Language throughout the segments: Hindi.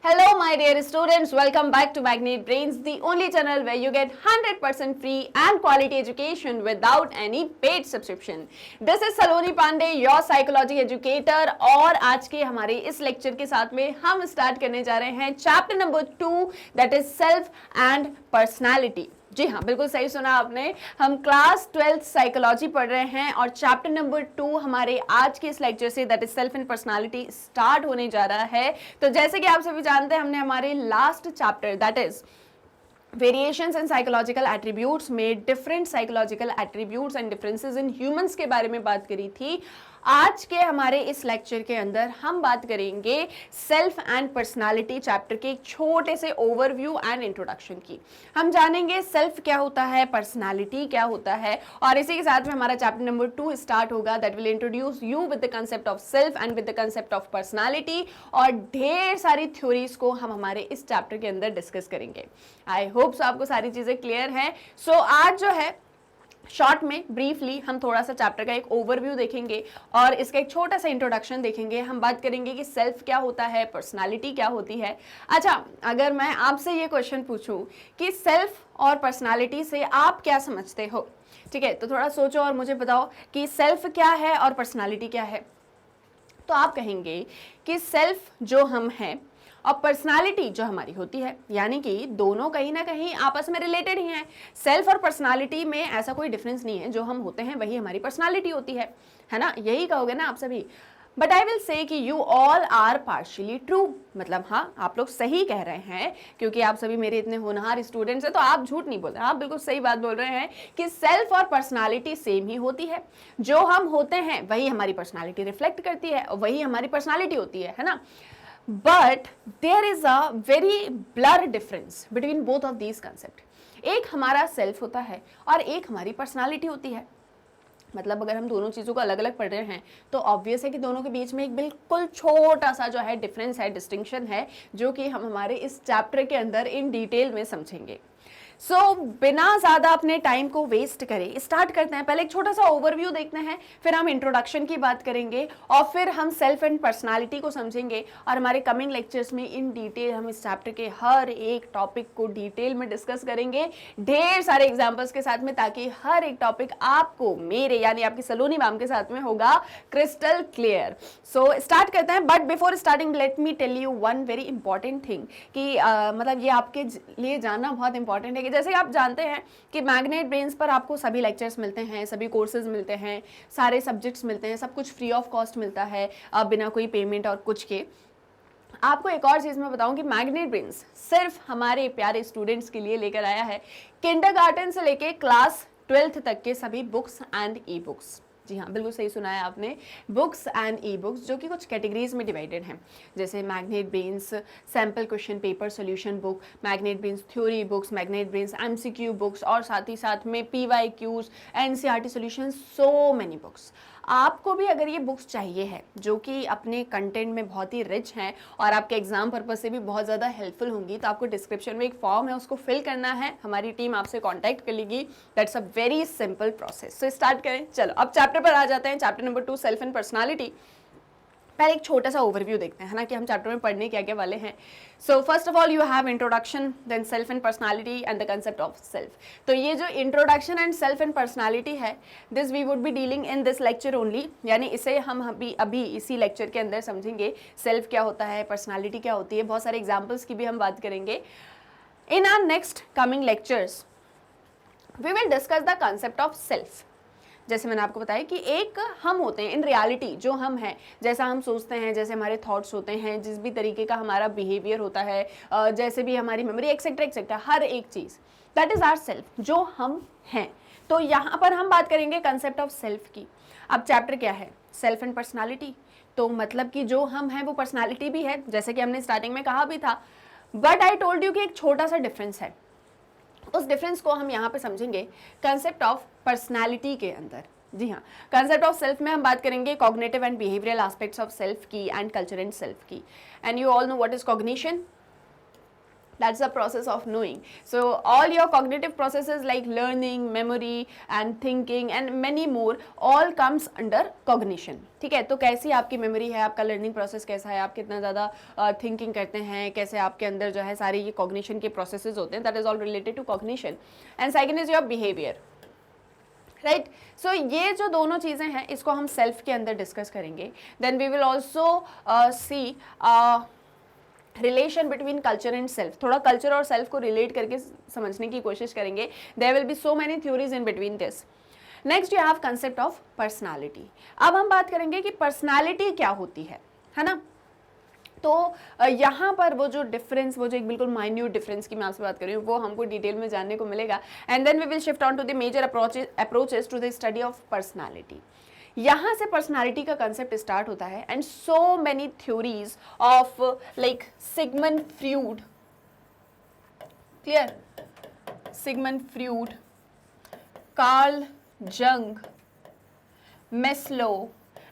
Hello, my dear students. Welcome back to Magnet Brains, the only channel where you get 100% free and quality education without any paid subscription. This is Saloni Pandey, your psychology educator. और आज के हमारे इस लेक्चर के साथ में हम स्टार्ट करने जा रहे हैं chapter number 2, that is self and personality. जी हाँ, बिल्कुल सही सुना आपने. हम क्लास 12 साइकोलॉजी पढ़ रहे हैं और चैप्टर नंबर 2 हमारे आज के इस lecture say that is self and personality start होने जा रहा है. तो जैसे कि आप सभी जानते हैं, हमने हमारे last chapter that is variations in psychological attributes में different psychological attributes and differences in humans के बारे में बात करी थी. आज के हमारे इस लेक्चर के अंदर हम बात करेंगे सेल्फ एंड पर्सनालिटी चैप्टर के एक छोटे से ओवरव्यू एंड इंट्रोडक्शन की. हम जानेंगे सेल्फ क्या होता है, पर्सनालिटी क्या होता है, और इसी के साथ में हमारा चैप्टर नंबर 2 स्टार्ट होगा that will introduce you with the concept of self and with the concept of personality. और ढेर सारी थ्योरीज को हम हमारे इस चैप्टर के अंदर डिस्कस करेंगे. आई होप सो आपको सारी चीजें क्लियर हैं. सो आज जो है शॉर्ट में ब्रीफली हम थोड़ा सा चैप्टर का एक ओवरव्यू देखेंगे और इसका एक छोटा सा इंट्रोडक्शन देखेंगे. हम बात करेंगे कि सेल्फ क्या होता है, पर्सनालिटी क्या होती है. अच्छा, अगर मैं आपसे ये क्वेश्चन पूछूं कि सेल्फ और पर्सनालिटी से आप क्या समझते हो, ठीक है, तो थोड़ा सोचो और मुझे बताओ कि सेल्फ क्या है और पर्सनालिटी क्या है. तो आप कहेंगे कि सेल्फ जो हम हैं और पर्सनालिटी जो हमारी होती है, यानी कि दोनों कहीं ना कहीं आपस में रिलेटेड ही हैं. सेल्फ और पर्सनालिटी में ऐसा कोई डिफरेंस नहीं है. जो हम होते हैं वही हमारी पर्सनालिटी होती है ना. यही कहोगे ना आप सभी. बट आई विल से कि you all are partially true. मतलब हाँ, आप लोग सही कह रहे हैं क्योंकि आप सभी मेरे इतने होनहार स्टूडेंट्स हैं, तो आप झूठ नहीं बोल रहे. आप बिल्कुल सही बात बोल रहे हैं कि सेल्फ और पर्सनालिटी सेम ही होती है. जो हम होते हैं वही हमारी पर्सनालिटी रिफ्लेक्ट करती है और वही हमारी पर्सनालिटी होती है ना. But there is a very blur difference between both of these concepts. एक हमारा सेल्फ होता है और एक हमारी पर्सनालिटी होती है. मतलब अगर हम दोनों चीज़ों को अलग अलग पढ़ रहे हैं तो ऑब्वियस है कि दोनों के बीच में एक बिल्कुल छोटा सा जो है डिफरेंस है, डिस्टिंक्शन है, जो कि हम हमारे इस चैप्टर के अंदर इन डिटेल में समझेंगे. सो बिना ज़्यादा अपने टाइम को वेस्ट करें स्टार्ट करते हैं. पहले एक छोटा सा ओवरव्यू देखते हैं, फिर हम इंट्रोडक्शन की बात करेंगे और फिर हम सेल्फ एंड पर्सनालिटी को समझेंगे. और हमारे कमिंग लेक्चर्स में इन डिटेल हम इस चैप्टर के हर एक टॉपिक को डिटेल में डिस्कस करेंगे ढेर सारे एग्जाम्पल्स के साथ में, ताकि हर एक टॉपिक आपको मेरे यानी आपकी सलोनी मैम के साथ में होगा क्रिस्टल क्लियर. सो स्टार्ट करते हैं. But before starting let me tell you one very important thing कि मतलब ये आपके लिए जानना बहुत इंपॉर्टेंट है कि जैसे आप जानते हैं कि मैग्नेट ब्रेन्स पर आपको सभी लेक्चर्स मिलते हैं, सभी कोर्सेज मिलते हैं, सारे सब्जेक्ट्स मिलते हैं, सब कुछ फ्री ऑफ कॉस्ट मिलता है, बिना कोई पेमेंट और कुछ के. आपको एक और चीज़ मैं बताऊं कि मैग्नेट ब्रेन्स सिर्फ हमारे प्यारे स्टूडेंट्स के लिए लेकर आया है किंडरगार्टन से लेके क्लास 12th तक के सभी बुक्स एंड ई बुक्स. जी हाँ, बिल्कुल सही सुना है आपने. बुक्स एंड ई बुक्स जो कि कुछ कैटेगरीज में डिवाइडेड हैं, जैसे magnet brains sample question paper solution book, magnet brains theory books, magnet brains MCQ books, और साथ ही साथ में PYQs, NCERT solution, so many books. आपको भी अगर ये बुक्स चाहिए है जो कि अपने कंटेंट में बहुत ही रिच हैं और आपके एग्जाम पर्पज से भी बहुत ज़्यादा हेल्पफुल होंगी, तो आपको डिस्क्रिप्शन में एक फॉर्म है, उसको फिल करना है. हमारी टीम आपसे कांटेक्ट कर लेगी. That's a very simple process. So start करें. चलो अब चैप्टर पर आ जाते हैं. Chapter number 2 self and personality. पहले एक छोटा सा ओवरव्यू देखते हैं, है ना, कि हम चैप्टर में पढ़ने क्या क्या वाले हैं. So first of all you have introduction, then self and personality and the concept of self. तो ये जो introduction and self and personality है, this we would be dealing in this lecture only, यानी इसे हम अभी इसी लेक्चर के अंदर समझेंगे. सेल्फ क्या होता है, पर्सनालिटी क्या होती है, बहुत सारे एग्जाम्पल्स की भी हम बात करेंगे. In our next coming lectures we will discuss the concept of self. जैसे मैंने आपको बताया कि एक हम होते हैं इन रियलिटी, जो हम हैं, जैसा हम सोचते हैं, जैसे हमारे थॉट्स होते हैं, जिस भी तरीके का हमारा बिहेवियर होता है, जैसे भी हमारी मेमोरी एक्सेट्रा एक्सेट्रा, हर एक चीज़, दैट इज़ आवर सेल्फ, जो हम हैं. तो यहाँ पर हम बात करेंगे कंसेप्ट ऑफ सेल्फ की. अब चैप्टर क्या है, सेल्फ एंड पर्सनालिटी. तो मतलब कि जो हम हैं वो पर्सनालिटी भी है, जैसे कि हमने स्टार्टिंग में कहा भी था. बट आई टोल्ड यू कि एक छोटा सा डिफरेंस है. उस डिफरेंस को हम यहाँ पे समझेंगे कंसेप्ट ऑफ पर्सनालिटी के अंदर. जी हाँ, कंसेप्ट ऑफ सेल्फ में हम बात करेंगे cognitive and behavioural aspects of self की एंड कल्चर एंड सेल्फ की. And you all know what is cognition. That's the process of knowing. So all your cognitive processes like learning, memory and thinking and many more all comes under cognition. ठीक है, तो कैसी आपकी मेमोरी है, आपका लर्निंग प्रोसेस कैसा है, आप कितना ज़्यादा थिंकिंग करते हैं, कैसे आपके अंदर जो है सारी ये कॉग्निशन के प्रोसेसेस होते हैं, that is all related to cognition. And second is your behaviour. Right, so ये जो दोनों चीज़ें हैं इसको हम सेल्फ के अंदर डिस्कस करेंगे. Then we will also see relation between culture and self. थोड़ा कल्चर और सेल्फ को रिलेट करके समझने की कोशिश करेंगे. There will be so many theories in between this. Next you have concept of personality. अब हम बात करेंगे कि पर्सनालिटी क्या होती है ना. तो यहाँ पर वो जो डिफरेंस, वो जो एक बिल्कुल माइन्यूट डिफरेंस की मैं आपसे बात कर रही हूँ, वो हमको डिटेल में जानने को मिलेगा. And then we will shift on to the major approaches to the study of personality. यहाँ से पर्सनालिटी का कंसेप्ट स्टार्ट होता है. And so many theories of like Sigmund Freud, clear, Sigmund Freud, Carl Jung, Maslow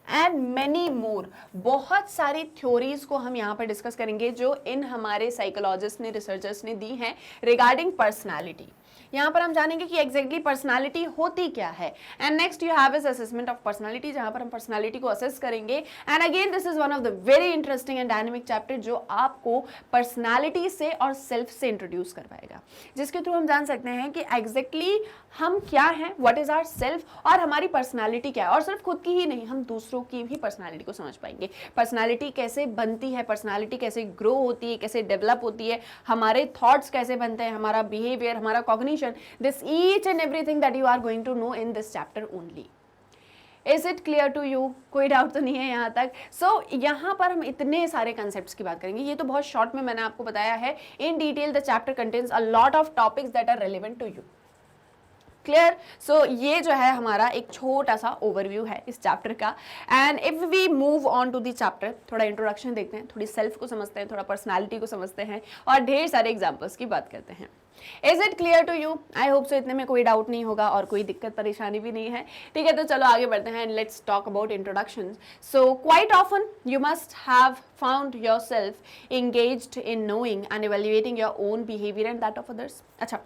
and many more. बहुत सारी थ्योरीज को हम यहाँ पर डिस्कस करेंगे जो इन हमारे साइकोलॉजिस्ट ने, रिसर्चर्स ने दी हैं रिगार्डिंग पर्सनालिटी. यहाँ पर हम जानेंगे कि एग्जैक्टली पर्सनालिटी होती क्या है. And next you have is assessment of personality, जहाँ पर हम पर्सनालिटी को असेस करेंगे. And again this is one of the very interesting and dynamic chapter जो आपको पर्सनालिटी से और सेल्फ से इंट्रोड्यूस करवाएगा, जिसके थ्रू हम जान सकते हैं कि एग्जैक्टली हम क्या हैं, व्हाट इज आवर सेल्फ, और हमारी पर्सनालिटी क्या है. और सिर्फ खुद की ही नहीं, हम दूसरों की भी पर्सनालिटी को समझ पाएंगे. पर्सनालिटी कैसे बनती है, पर्सनालिटी कैसे ग्रो होती है, कैसे डेवलप होती है, हमारे थॉट्स कैसे बनते हैं, हमारा बिहेवियर, हमारा cognition. This each and everything that you are going to know in this chapter only. Is it clear to you? कोई डाउट तो नहीं है यहाँ तक. So यहाँ पर हम इतने सारे concepts की बात करेंगे. ये तो बहुत शॉर्ट में मैंने आपको बताया है. In detail the chapter contains a lot of topics that are relevant to you. Clear. So ये जो है हमारा एक छोटा सा ओवरव्यू है इस चैप्टर का. And if we move on to the chapter, थोड़ा इंट्रोडक्शन देखते हैं, थोड़ी सेल्फ को समझते हैं, थोड़ा पर्सनालिटी को समझते हैं और ढेर सारे एग्जाम्पल्स की बात करते हैं. Is it clear to you? I hope so. इतने में कोई डाउट नहीं होगा और कोई दिक्कत परेशानी भी नहीं है. ठीक है, तो चलो आगे बढ़ते हैं. Let's talk about introduction. So quite often you must have found your self engaged in knowing and evaluating your own behaviour and that of others. अच्छा,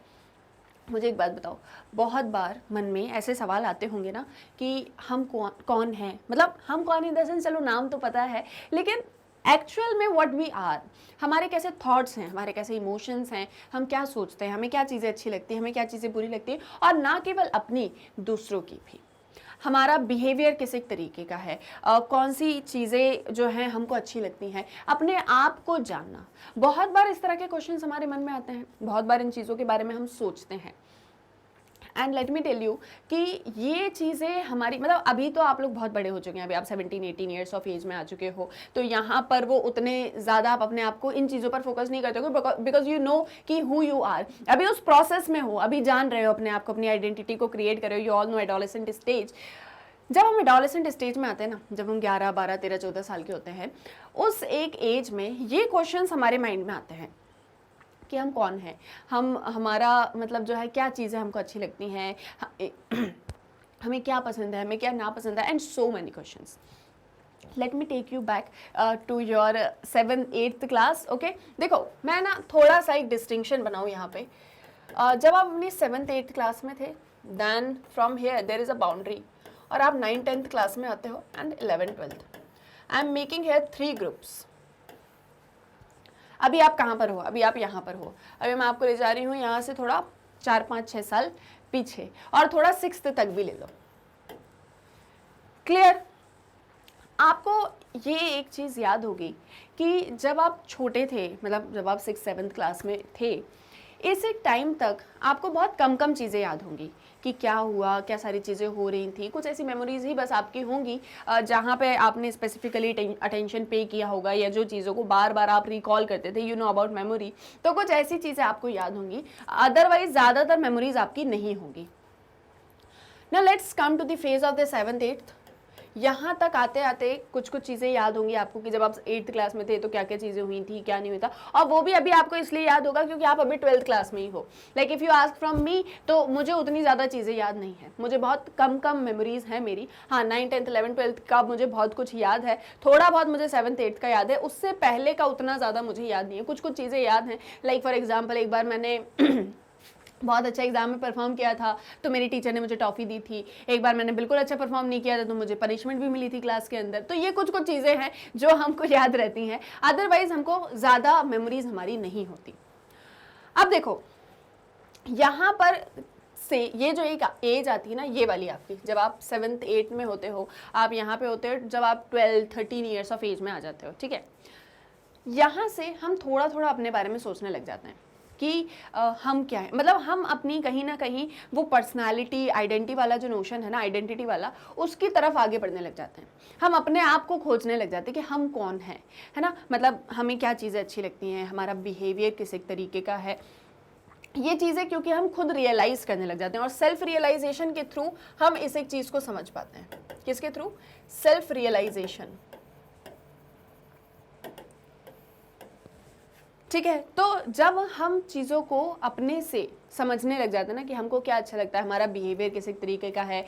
मुझे एक बात बताओ, बहुत बार मन में ऐसे सवाल आते होंगे ना कि हम कौन हैं, मतलब हम कौन इन द सेंस, चलो नाम तो पता है, लेकिन एक्चुअल में व्हाट वी आर, हमारे कैसे थॉट्स हैं, हमारे कैसे इमोशंस हैं, हम क्या सोचते हैं, हमें क्या चीज़ें अच्छी लगती हैं, हमें क्या चीज़ें बुरी लगती हैं, और ना केवल अपनी, दूसरों की भी. हमारा बिहेवियर किस एक तरीके का है, कौन सी चीज़ें जो हैं हमको अच्छी लगती हैं, अपने आप को जानना. बहुत बार इस तरह के क्वेश्चंस हमारे मन में आते हैं, बहुत बार इन चीज़ों के बारे में हम सोचते हैं. And let me tell you कि ये चीज़ें हमारी, मतलब अभी तो आप लोग बहुत बड़े हो चुके हैं, अभी आप 17-18 ईयर्स ऑफ एज में आ चुके हो, तो यहाँ पर वो उतने ज़्यादा आप अपने आप को इन चीज़ों पर फोकस नहीं करते हो बिकॉज यू नो कि हु यू आर. अभी उस प्रोसेस में हो, अभी जान रहे हो अपने आप को, अपनी आइडेंटिटी को क्रिएट कर रहे हो. You all know adolescent stage. जब हम एडोलेसेंट स्टेज में आते हैं ना, जब हम 11, 12, 13, 14 साल के होते हैं, उस एक एज में ये क्वेश्चंस हमारे माइंड में आते हैं कि हम कौन हैं, हम, हमारा मतलब जो है क्या चीज़ें हमको अच्छी लगती हैं, हमें क्या पसंद है, हमें क्या ना पसंद है, and so many questions. Let me take you back to your 7th 8th class. Okay, देखो मैं ना थोड़ा सा एक डिस्टिंक्शन बनाऊँ यहाँ पे. जब आप अपनी 7th 8th क्लास में थे, then from here there is a boundary, और आप 9th 10th क्लास में आते हो and 11th 12th. I am making here 3 groups. अभी आप कहाँ पर हो? अभी आप यहाँ पर हो. अभी मैं आपको ले जा रही हूँ यहाँ से थोड़ा 4, 5, 6 साल पीछे, और थोड़ा 6th तक भी ले लो. क्लियर? आपको ये एक चीज़ याद होगी कि जब आप छोटे थे, मतलब जब आप 6th 7th क्लास में थे, इस एक टाइम तक आपको बहुत कम चीज़ें याद होंगी कि क्या हुआ, क्या सारी चीज़ें हो रही थी. कुछ ऐसी मेमोरीज ही बस आपकी होंगी जहाँ पे आपने स्पेसिफिकली अटेंशन पे किया होगा, या जो चीज़ों को बार बार आप रिकॉल करते थे. यू नो अबाउट मेमोरी, तो कुछ ऐसी चीज़ें आपको याद होंगी, अदरवाइज ज़्यादातर मेमोरीज आपकी नहीं होंगी. Now let's come to the phase of the 7th 8th. यहाँ तक आते आते कुछ कुछ चीज़ें याद होंगी आपको कि जब आप 8th क्लास में थे तो क्या क्या चीज़ें हुई थी, क्या नहीं हुआ था, और वो भी अभी आपको इसलिए याद होगा क्योंकि आप अभी 12th क्लास में ही हो। Like if you ask from me, तो मुझे उतनी ज़्यादा चीज़ें याद नहीं है, मुझे बहुत कम कम मेमोरीज हैं मेरी। हाँ, 9th 10th 11th 12th का मुझे बहुत कुछ याद है, थोड़ा बहुत मुझे 7th 8th का याद है, उससे पहले का उतना ज़्यादा मुझे याद नहीं है। कुछ कुछ चीज़ें याद हैं, लाइक फॉर एग्जाम्पल एक बार मैंने बहुत अच्छा एग्जाम में परफॉर्म किया था तो मेरी टीचर ने मुझे टॉफ़ी दी थी। एक बार मैंने बिल्कुल अच्छा परफॉर्म नहीं किया था तो मुझे पनिशमेंट भी मिली थी क्लास के अंदर। तो ये कुछ कुछ चीज़ें हैं जो हमको याद रहती हैं, अदरवाइज हमको ज़्यादा मेमोरीज हमारी नहीं होती। अब देखो यहाँ पर से ये जो एक एज आती है ना, ये वाली आपकी, जब आप 7th 8th में होते हो, आप यहाँ पे होते हो जब आप 12 13 ईयर्स ऑफ एज में आ जाते हो, ठीक है। यहाँ से हम थोड़ा थोड़ा अपने बारे में सोचने लग जाते हैं कि हम क्या है, मतलब हम अपनी कहीं ना कहीं वो पर्सनालिटी आइडेंटिटी वाला जो नोशन है ना, आइडेंटिटी वाला, उसकी तरफ आगे बढ़ने लग जाते हैं। हम अपने आप को खोजने लग जाते हैं कि हम कौन हैं, है ना, मतलब हमें क्या चीज़ें अच्छी लगती हैं, हमारा बिहेवियर किस एक तरीके का है, ये चीज़ें क्योंकि हम खुद रियलाइज़ करने लग जाते हैं। और सेल्फ रियलाइजेशन के थ्रू हम इस एक चीज़ को समझ पाते हैं। किसके थ्रू? सेल्फ रियलाइजेशन, ठीक है। तो जब हम चीज़ों को अपने से समझने लग जाते हैं ना कि हमको क्या अच्छा लगता है, हमारा बिहेवियर किस तरीके का है,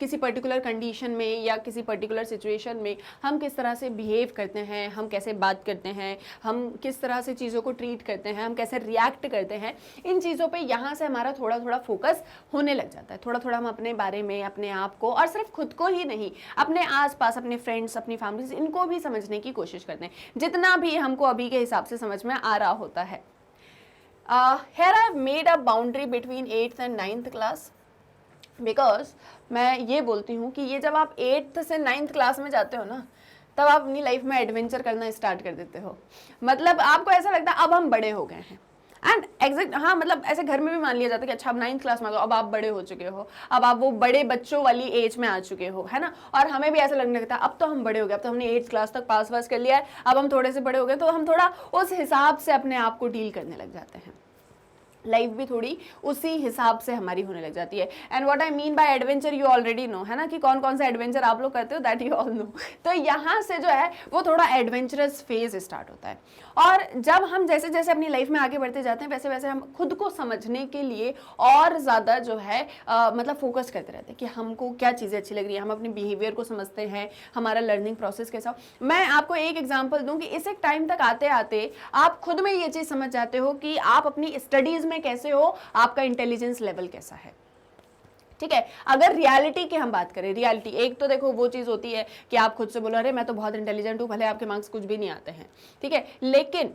किसी पर्टिकुलर कंडीशन में या किसी पर्टिकुलर सिचुएशन में हम किस तरह से बिहेव करते हैं, हम कैसे बात करते हैं, हम किस तरह से चीज़ों को ट्रीट करते हैं, हम कैसे रिएक्ट करते हैं, इन चीज़ों पे यहाँ से हमारा थोड़ा थोड़ा फोकस होने लग जाता है। थोड़ा थोड़ा हम अपने बारे में, अपने आप को, और सिर्फ खुद को ही नहीं, अपने आसपास, अपने फ्रेंड्स, अपनी फैमिली, इनको भी समझने की कोशिश करते हैं, जितना भी हमको अभी के हिसाब से समझ में आ रहा होता है। Here I have made a boundary between 8th and 9th class because मैं ये बोलती हूँ कि ये जब आप 8th से 9th क्लास में जाते हो ना, तब आप अपनी लाइफ में एडवेंचर करना स्टार्ट कर देते हो। मतलब आपको ऐसा लगता है अब हम बड़े हो गए हैं, एंड एग्जैक्ट, हाँ, मतलब ऐसे घर में भी मान लिया जाता है कि अच्छा अब 9th क्लास में आ गए, अब आप बड़े हो चुके हो, अब आप वो बड़े बच्चों वाली एज में आ चुके हो, है ना। और हमें भी ऐसा लगने लगता है अब तो हम बड़े हो गए, अब तो हमने 8th क्लास तक पास कर लिया है, अब हम थोड़े से बड़े हो गए, तो हम थोड़ा उस हिसाब से अपने आप को डील करने लग जाते हैं। लाइफ भी थोड़ी उसी हिसाब से हमारी होने लग जाती है। And what I mean by adventure you already know, है ना, कि कौन कौन सा एडवेंचर आप लोग करते हो, दैट यू ऑल नो। तो यहाँ से जो है वो थोड़ा एडवेंचरस फेज स्टार्ट होता है। और जब हम जैसे जैसे अपनी लाइफ में आगे बढ़ते जाते हैं, वैसे वैसे हम खुद को समझने के लिए और ज़्यादा जो है मतलब फोकस करते रहते हैं कि हमको क्या चीज़ें अच्छी लग रही है, हम अपने बिहेवियर को समझते हैं, हमारा लर्निंग प्रोसेस कैसा हो। मैं आपको एक एग्जाम्पल दूँ कि इस एक टाइम तक आते आते आप खुद में ये चीज़ समझ जाते हो कि आप अपनी स्टडीज़ में कैसे हो, आपका इंटेलिजेंस लेवल कैसा है, ठीक है। अगर रियलिटी की हम बात करें, रियलिटी एक तो देखो वो चीज़ होती है कि आप खुद से बोलो अरे मैं तो बहुत इंटेलिजेंट हूँ, भले आपके मार्क्स कुछ भी नहीं आते हैं, ठीक है, लेकिन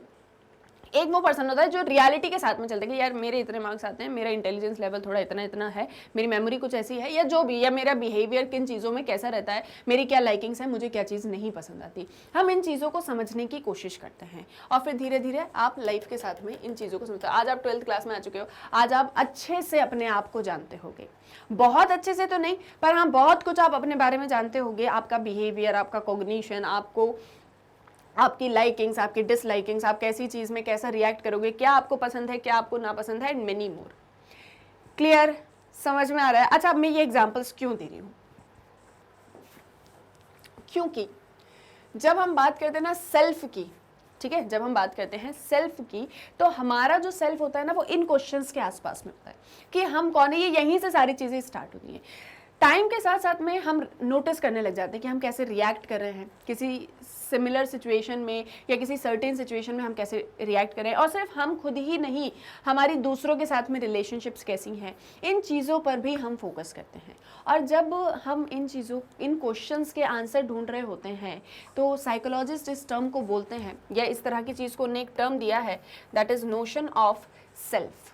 एक वो पर्सन होता है जो रियलिटी के साथ में चलता है कि यार मेरे इतने मार्क्स आते हैं, मेरा इंटेलिजेंस लेवल थोड़ा इतना इतना है, मेरी मेमोरी कुछ ऐसी है, या जो भी, या मेरा बिहेवियर किन चीज़ों में कैसा रहता है, मेरी क्या लाइकिंग्स है, मुझे क्या चीज़ नहीं पसंद आती। हम इन चीज़ों को समझने की कोशिश करते हैं और फिर धीरे धीरे आप लाइफ के साथ में इन चीज़ों को समझते हो। आज आप 12th क्लास में आ चुके हो, आज आप अच्छे से अपने आप को जानते होगे, बहुत अच्छे से तो नहीं, पर हाँ बहुत कुछ आप अपने बारे में जानते होगे। आपका बिहेवियर, आपका कॉग्निशन, आपकी लाइकिंग्स, आपकी डिसलाइकिंग्स, आप कैसी चीज़ में कैसा रिएक्ट करोगे, क्या आपको पसंद है, क्या आपको नापसंद है, एंड मेनी मोर। क्लियर, समझ में आ रहा है? अच्छा, अब मैं ये एग्जांपल्स क्यों दे रही हूँ, क्योंकि जब हम बात करते हैं ना सेल्फ की, ठीक है, जब हम बात करते हैं सेल्फ की, तो हमारा जो सेल्फ होता है ना वो इन क्वेश्चंस के आसपास में होता है कि हम कौन है। ये यहीं से सारी चीज़ें स्टार्ट होती हैं। टाइम के साथ साथ में हम नोटिस करने लग जाते हैं कि हम कैसे रिएक्ट कर रहे हैं किसी सिमिलर सिचुएशन में, या किसी सर्टेन सिचुएशन में हम कैसे रिएक्ट करें। और सिर्फ हम खुद ही नहीं, हमारी दूसरों के साथ में रिलेशनशिप्स कैसी हैं, इन चीज़ों पर भी हम फोकस करते हैं। और जब हम इन क्वेश्चंस के आंसर ढूंढ रहे होते हैं, तो साइकोलॉजिस्ट इस टर्म को बोलते हैं, या इस तरह की चीज़ को उन्होंने एक टर्म दिया है, that is notion of self,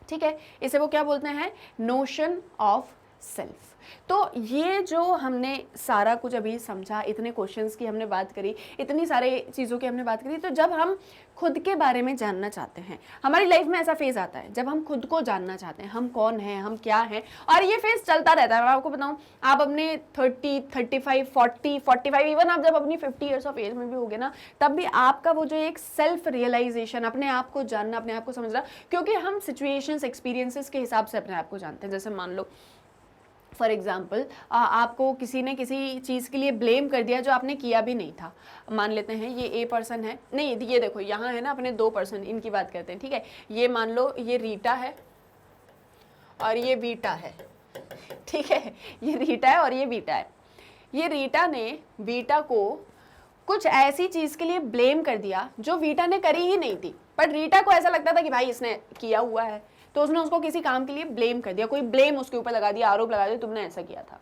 ठीक है। इसे वो क्या बोलते हैं? Notion of self. तो ये जो हमने सारा कुछ अभी समझा, इतने क्वेश्चंस की हमने बात करी, इतनी सारे चीज़ों की हमने बात करी, तो जब हम खुद के बारे में जानना चाहते हैं, हमारी लाइफ में ऐसा फेज़ आता है जब हम खुद को जानना चाहते हैं, हम कौन हैं, हम क्या हैं, और ये फेज़ चलता रहता है। मैं आपको बताऊं, आप अपने 30, 35, 40, 45, इवन आप जब अपनी 50 ईयर्स ऑफ एज में भी होगे ना, तब भी आपका वो जो एक सेल्फ रियलाइजेशन, अपने आप को जानना, अपने आप को समझना, क्योंकि हम सिचुएशंस, एक्सपीरियंसेस के हिसाब से अपने आप को जानते हैं। जैसे मान लो फॉर एग्जाम्पल आपको किसी ने किसी चीज़ के लिए ब्लेम कर दिया जो आपने किया भी नहीं था। मान लेते हैं ये ए पर्सन है, नहीं ये देखो यहाँ है ना अपने दो पर्सन, इनकी बात करते हैं, ठीक है। ये मान लो ये रीटा है और ये वीटा है, ठीक है। ये रीटा है और ये वीटा है। ये रीटा ने वीटा को कुछ ऐसी चीज़ के लिए ब्लेम कर दिया जो वीटा ने करी ही नहीं थी, बट रीटा को ऐसा लगता था कि भाई इसने किया हुआ है, तो उसने उसको किसी काम के लिए ब्लेम कर दिया, कोई ब्लेम उसके ऊपर लगा दिया, आरोप लगा दिया तुमने ऐसा किया था।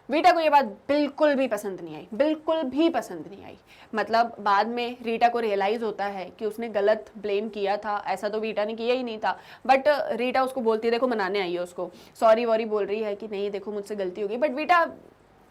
रीटा को ये बात बिल्कुल भी पसंद नहीं आई, बिल्कुल भी पसंद नहीं आई। मतलब बाद में रीटा को रियलाइज होता है कि उसने गलत ब्लेम किया था, ऐसा तो रीटा ने किया ही नहीं था। बट रीटा उसको बोलती है, देखो मनाने आई है उसको, सॉरी वॉरी बोल रही है कि नहीं देखो मुझसे गलती हो गई, बट रीटा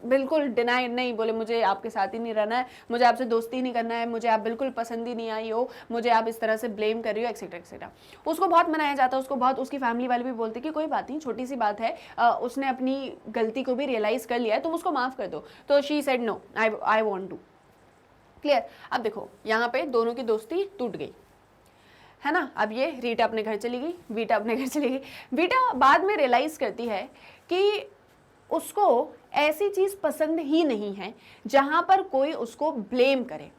बिल्कुल डिनाई नहीं, बोले मुझे आपके साथ ही नहीं रहना है, मुझे आपसे दोस्ती नहीं करना है, मुझे आप बिल्कुल पसंद ही नहीं आई हो, मुझे आप इस तरह से ब्लेम कर रही हो, एक्सेट्रा एक्सेट्रा। उसको बहुत मनाया जाता है, उसको बहुत, उसकी फैमिली वाले भी बोलते कि कोई बात नहीं, छोटी सी बात है, उसने अपनी गलती को भी रियलाइज कर लिया है, तुम उसको माफ़ कर दो। तो she said no, I want to. Clear. अब देखो यहाँ पे दोनों की दोस्ती टूट गई है ना। अब ये रीटा अपने घर चली गई, वीटा अपने घर चली गई। वीटा बाद में रियलाइज करती है कि उसको ऐसी चीज़ पसंद ही नहीं है जहाँ पर कोई उसको ब्लेम करे।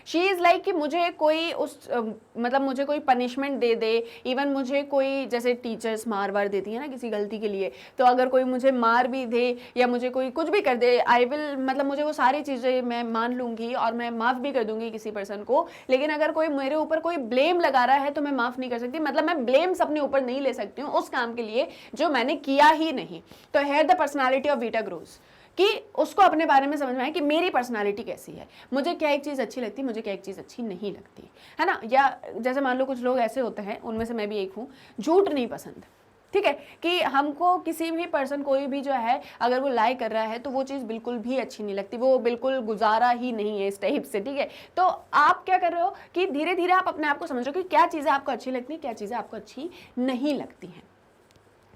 शी इज़ लाइक कि मुझे कोई मतलब मुझे कोई पनिशमेंट दे दे, इवन मुझे कोई, जैसे टीचर्स मार वार देती है ना किसी गलती के लिए, तो अगर कोई मुझे मार भी दे या मुझे कोई कुछ भी कर दे, आई विल, मतलब मुझे वो सारी चीज़ें मैं मान लूँगी और मैं माफ़ भी कर दूँगी किसी पर्सन को। लेकिन अगर कोई मेरे ऊपर कोई ब्लेम लगा रहा है तो मैं माफ़ नहीं कर सकती, मतलब मैं ब्लेम्स अपने ऊपर नहीं ले सकती हूँ उस काम के लिए जो मैंने किया ही नहीं। तो हेयर द पर्सनैलिटी ऑफ वीटा ग्रोज, कि उसको अपने बारे में समझ में आए कि मेरी पर्सनालिटी कैसी है, मुझे क्या एक चीज़ अच्छी लगती है, मुझे क्या एक चीज़ अच्छी नहीं लगती, है ना। या जैसे मान लो कुछ लोग ऐसे होते हैं, उनमें से मैं भी एक हूँ, झूठ नहीं पसंद, ठीक है, कि हमको किसी भी पर्सन, कोई भी जो है अगर वो लाई कर रहा है तो वो चीज़ बिल्कुल भी अच्छी नहीं लगती, वो बिल्कुल गुजारा ही नहीं है इस टाइप से, ठीक है। तो आप क्या कर रहे हो कि धीरे धीरे आप अपने आप को समझो कि क्या चीज़ें आपको अच्छी लगती हैं, क्या चीज़ें आपको अच्छी नहीं लगती हैं।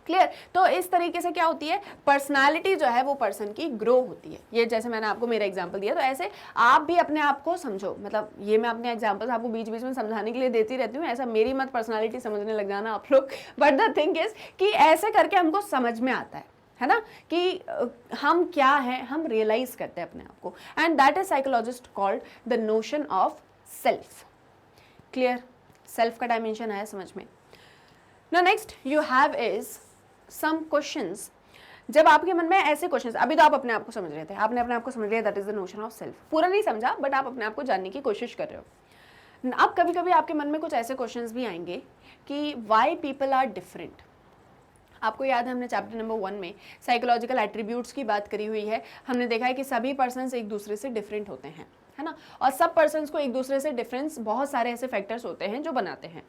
क्लियर। तो इस तरीके से क्या होती है, पर्सनालिटी जो है वो पर्सन की ग्रो होती है। ये जैसे मैंने आपको मेरा एग्जांपल दिया, तो ऐसे आप भी अपने आप को समझो, मतलब ये मैं अपने एग्जांपल्स आपको बीच बीच में समझाने के लिए देती रहती हूँ, ऐसा मेरी मत पर्सनालिटी समझने लग जाना आप लोग। बट द थिंग इज कि ऐसे करके हमको समझ में आता है ना, कि हम क्या हैं, हम रियलाइज करते हैं अपने आप को, and that is psychologist called the notion of self. Clear. Self का डायमेंशन आया समझ में। Now next you have is some questions। जब आपके मन में ऐसे क्वेश्चंस, अभी तो आप अपने आप को समझ रहे थे, आपने अपने आप को समझ लिया, that is the notion of self. पूरा नहीं समझा बट आप अपने आप को जानने की कोशिश कर रहे हो। अब कभी कभी आपके मन में कुछ ऐसे क्वेश्चंस भी आएंगे कि वाई पीपल आर डिफरेंट। आपको याद है हमने चैप्टर नंबर 1 में साइकोलॉजिकल एट्रीब्यूट्स की बात करी हुई है। हमने देखा है कि सभी पर्सन्स एक दूसरे से डिफरेंट होते हैं, है ना, और सब पर्सन्स को एक दूसरे से डिफरेंस, बहुत सारे ऐसे फैक्टर्स होते हैं जो बनाते हैं।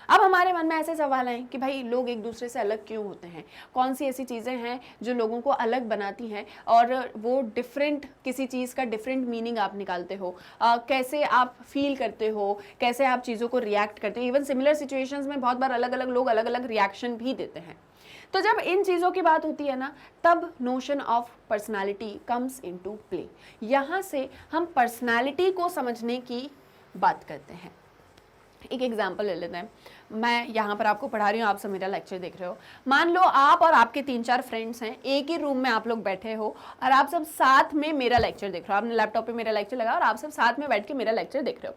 अब हमारे मन में ऐसे सवाल हैं कि भाई लोग एक दूसरे से अलग क्यों होते हैं, कौन सी ऐसी चीज़ें हैं जो लोगों को अलग बनाती हैं, और वो डिफरेंट, किसी चीज़ का डिफरेंट मीनिंग आप निकालते हो, कैसे आप फील करते हो, कैसे आप चीज़ों को रिएक्ट करते हो। इवन सिमिलर सिचुएशंस में बहुत बार अलग अलग लोग अलग अलग रिएक्शन भी देते हैं। तो जब इन चीज़ों की बात होती है ना, तब notion of personality comes into play. यहाँ से हम पर्सनालिटी को समझने की बात करते हैं। एक एग्जाम्पल ले लेते हैं। मैं यहाँ पर आपको पढ़ा रही हूँ, आप सब मेरा लेक्चर देख रहे हो। मान लो आप और आपके 3-4 फ्रेंड्स हैं, एक ही रूम में आप लोग बैठे हो और आप सब साथ में मेरा लेक्चर देख रहे हो। आपने लैपटॉप पे मेरा लेक्चर लगा और आप सब साथ में बैठ के मेरा लेक्चर देख रहे हो।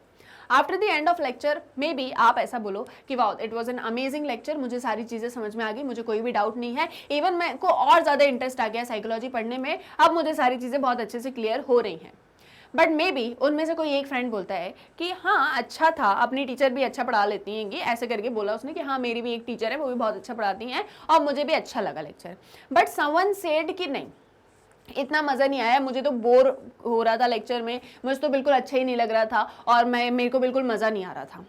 After the end of lecture may be आप ऐसा बोलो कि wow it was an amazing lecture, मुझे सारी चीज़ें समझ में आ गई, मुझे कोई भी डाउट नहीं है, इवन मेरे को और ज़्यादा इंटरेस्ट आ गया साइकोलॉजी पढ़ने में, अब मुझे सारी चीज़ें बहुत अच्छे से क्लियर हो रही हैं। बट मे बी उनमें से कोई एक फ्रेंड बोलता है कि हाँ अच्छा था, अपनी टीचर भी अच्छा पढ़ा लेती हैं, ऐसे करके बोला उसने कि हाँ मेरी भी एक टीचर है, वो भी बहुत अच्छा पढ़ाती हैं और मुझे भी अच्छा लगा लेक्चर। बट समवन सेड कि नहीं, इतना मज़ा नहीं आया, मुझे तो बोर हो रहा था लेक्चर में, मुझे तो बिल्कुल अच्छा ही नहीं लग रहा था और मेरे को बिल्कुल मज़ा नहीं आ रहा था।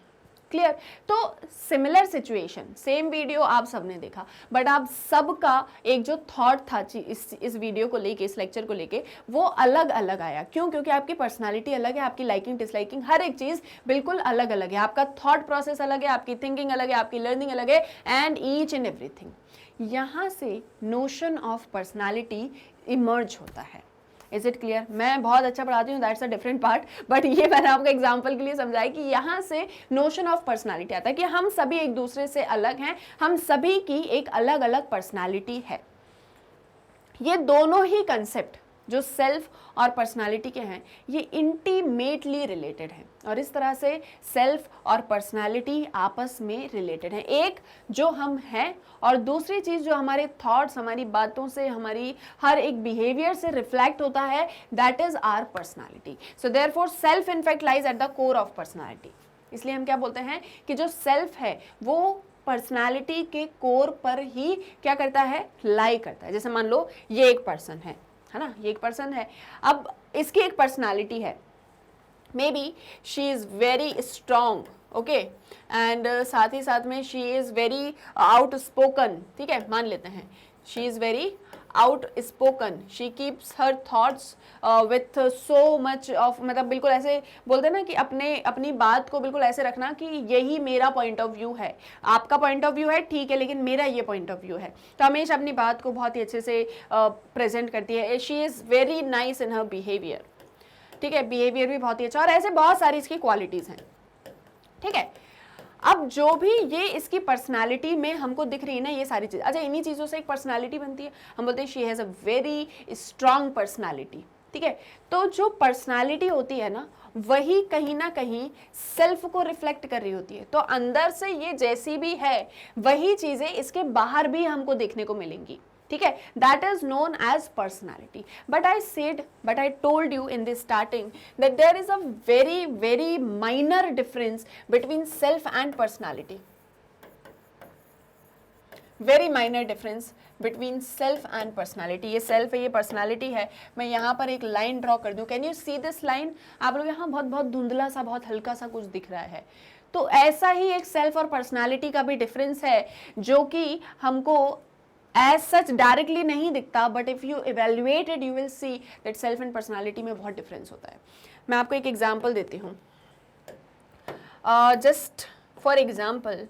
क्लियर। तो सिमिलर सिचुएशन, सेम वीडियो आप सबने देखा, बट आप सबका एक जो थॉट था इस वीडियो को लेके, इस लेक्चर को लेके, वो अलग अलग आया। क्यों? क्योंकि आपकी पर्सनालिटी अलग है, आपकी लाइकिंग डिसलाइकिंग हर एक चीज़ बिल्कुल अलग अलग है, आपका थॉट प्रोसेस अलग है, आपकी थिंकिंग अलग है, आपकी लर्निंग अलग है, एंड ईच एंड एवरीथिंग। यहाँ से नोशन ऑफ पर्सनालिटी इमर्ज होता है। Is it clear? मैं बहुत अच्छा पढ़ाती हूँ, that's a different part, but ये मैंने आपको एग्जाम्पल के लिए समझाया कि यहाँ से नोशन ऑफ पर्सनालिटी आता है कि हम सभी एक दूसरे से अलग हैं, हम सभी की एक अलग अलग पर्सनालिटी है। ये दोनों ही कंसेप्ट जो सेल्फ और पर्सनालिटी के हैं ये इंटीमेटली रिलेटेड हैं, और इस तरह से सेल्फ और पर्सनालिटी आपस में रिलेटेड हैं। एक जो हम हैं और दूसरी चीज़ जो हमारे थॉट्स, हमारी बातों से, हमारी हर एक बिहेवियर से रिफ्लेक्ट होता है, that is our personality. So therefore self in fact lies at the core of personality. इसलिए हम क्या बोलते हैं कि जो सेल्फ है वो पर्सनालिटी के कोर पर ही क्या करता है, लाई करता है। जैसे मान लो ये एक पर्सन है ना, ये एक पर्सन है, अब इसकी एक पर्सनालिटी है, may be she is very strong, okay, and साथ ही साथ में she is very out spoken, ठीक है, मान लेते हैं she is very out spoken, she keeps her thoughts with so much of, मतलब बिल्कुल ऐसे बोलते हैं ना कि अपनी बात को बिल्कुल ऐसे रखना कि यही मेरा पॉइंट ऑफ व्यू है, आपका पॉइंट ऑफ व्यू है ठीक है, लेकिन मेरा ये पॉइंट ऑफ व्यू है। तो हमेशा अपनी बात को बहुत ही अच्छे से प्रेजेंट करती है। She is very nice in her behaviour, ठीक है, बिहेवियर भी बहुत ही अच्छा, और ऐसे बहुत सारी इसकी क्वालिटीज़ हैं, ठीक है। अब जो भी ये इसकी पर्सनालिटी में हमको दिख रही है ना ये सारी चीज़, अच्छा इन्हीं चीज़ों से एक पर्सनालिटी बनती है, हम बोलते हैं she has a very strong personality, ठीक है। तो जो पर्सनालिटी होती है ना वही कहीं ना कहीं सेल्फ को रिफ्लेक्ट कर रही होती है। तो अंदर से ये जैसी भी है वही चीज़ें इसके बाहर भी हमको देखने को मिलेंगी, ठीक है, that is known as personality. But I told you in the starting that there is a very very minor difference between self and personality, very minor difference between self and personality. ये सेल्फ है, ये पर्सनैलिटी है। मैं यहाँ पर एक लाइन ड्रॉ कर दूँ, can you see this line? आप लोग यहाँ बहुत बहुत धुंधला सा, बहुत हल्का सा कुछ दिख रहा है। तो ऐसा ही एक सेल्फ और पर्सनैलिटी का भी डिफरेंस है जो कि हमको एज सच डायरेक्टली नहीं दिखता, but if you evaluated you will see that self and personality में बहुत डिफरेंस होता है। मैं आपको एक एग्जाम्पल देती हूँ। जस्ट फॉर एग्जाम्पल,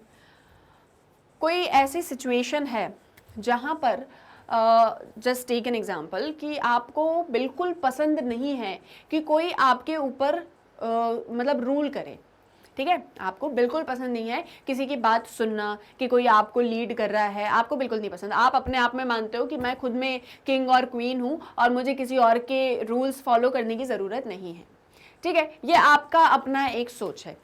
कोई ऐसी सिचुएशन है जहाँ पर जस्ट टेक एन एग्जाम्पल कि आपको बिल्कुल पसंद नहीं है कि कोई आपके ऊपर मतलब रूल करे, ठीक है, आपको बिल्कुल पसंद नहीं है किसी की बात सुनना, कि कोई आपको लीड कर रहा है, आपको बिल्कुल नहीं पसंद। आप अपने आप में मानते हो कि मैं खुद में किंग और क्वीन हूँ और मुझे किसी और के रूल्स फॉलो करने की ज़रूरत नहीं है, ठीक है, ये आपका अपना एक सोच है।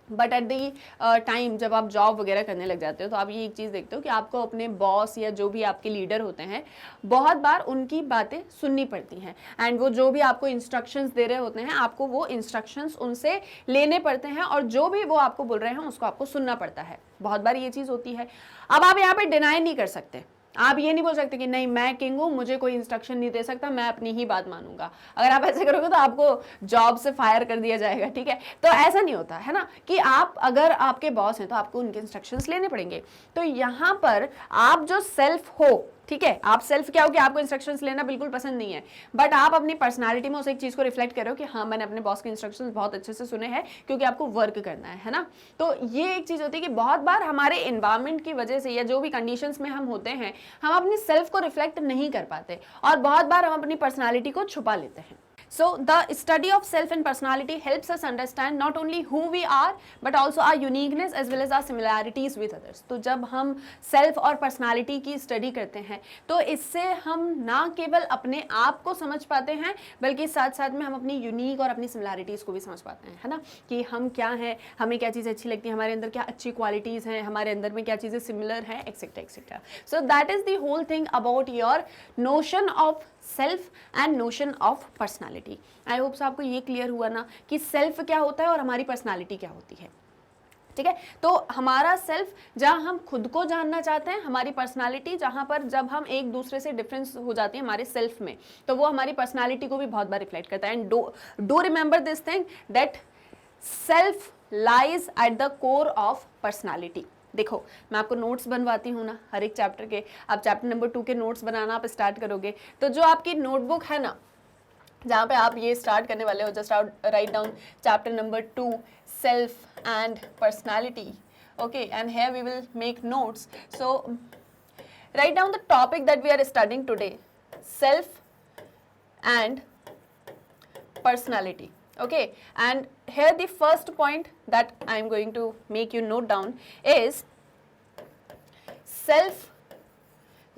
बट एट दी टाइम जब आप जॉब वगैरह करने लग जाते हो तो आप ये एक चीज़ देखते हो कि आपको अपने बॉस या जो भी आपके लीडर होते हैं बहुत बार उनकी बातें सुननी पड़ती हैं, एंड वो जो भी आपको इंस्ट्रक्शंस दे रहे होते हैं आपको वो इंस्ट्रक्शंस उनसे लेने पड़ते हैं, और जो भी वो आपको बोल रहे हैं उसको आपको सुनना पड़ता है। बहुत बार ये चीज़ होती है। अब आप यहाँ पे डिनाई नहीं कर सकते, आप ये नहीं बोल सकते कि नहीं मैं किंग हूँ, मुझे कोई इंस्ट्रक्शन नहीं दे सकता, मैं अपनी ही बात मानूंगा। अगर आप ऐसे करोगे तो आपको जॉब से फायर कर दिया जाएगा, ठीक है। तो ऐसा नहीं होता है ना कि आप अगर आपके बॉस हैं तो आपको उनके इंस्ट्रक्शंस लेने पड़ेंगे। तो यहाँ पर आप जो सेल्फ हो, ठीक है, आप सेल्फ क्या हो कि आपको इंस्ट्रक्शंस लेना बिल्कुल पसंद नहीं है, बट आप अपनी पर्सनालिटी में उस एक चीज़ को रिफ्लेक्ट कर रहे हो कि हाँ मैंने अपने बॉस के इंस्ट्रक्शंस बहुत अच्छे से सुने हैं क्योंकि आपको वर्क करना है ना। तो ये एक चीज़ होती है कि बहुत बार हमारे एनवायरनमेंट की वजह से या जो भी कंडीशंस में हम होते हैं हम अपनी सेल्फ को रिफ्लेक्ट नहीं कर पाते, और बहुत बार हम अपनी पर्सनालिटी को छुपा लेते हैं। So the study of self and personality helps us understand not only who we are but also our uniqueness as well as our similarities with others. तो जब हम self और personality की study करते हैं तो इससे हम ना केवल अपने आप को समझ पाते हैं बल्कि साथ साथ में हम अपनी यूनिक और अपनी सिमिलैरिटीज़ को भी समझ पाते हैं, है ना, कि हम क्या हैं, हमें क्या चीज़ें अच्छी लगती हैं, हमारे अंदर क्या अच्छी क्वालिटीज़ हैं, हमारे अंदर में क्या चीज़ें सिमिलर हैं, etcetera etcetera. So that is the whole thing about your notion of self and notion of personality. I hope आपको ये क्लियर हुआ ना कि सेल्फ क्या होता है और हमारी पर्सनालिटी क्या होती है, ठीक है। तो हमारा सेल्फ जहाँ हम खुद को जानना चाहते हैं, हमारी पर्सनालिटी जहाँ पर जब हम एक दूसरे से डिफरेंस हो जाती है हमारे सेल्फ में तो वो हमारी पर्सनालिटी को भी बहुत बार रिफ्लेक्ट करता है। And do remember this thing that self lies at the core of personality. देखो मैं आपको नोट्स बनवाती हूँ ना हर एक चैप्टर के, आप चैप्टर नंबर 2 के नोट्स बनाना आप स्टार्ट करोगे तो जो आपकी नोटबुक है ना जहाँ पे आप ये स्टार्ट करने वाले हो, just write down chapter number 2 self and personality, okay, and here we will make notes. So write down the topic that we are studying today, self and personality, okay, and here the first point that I am going to make you note down is self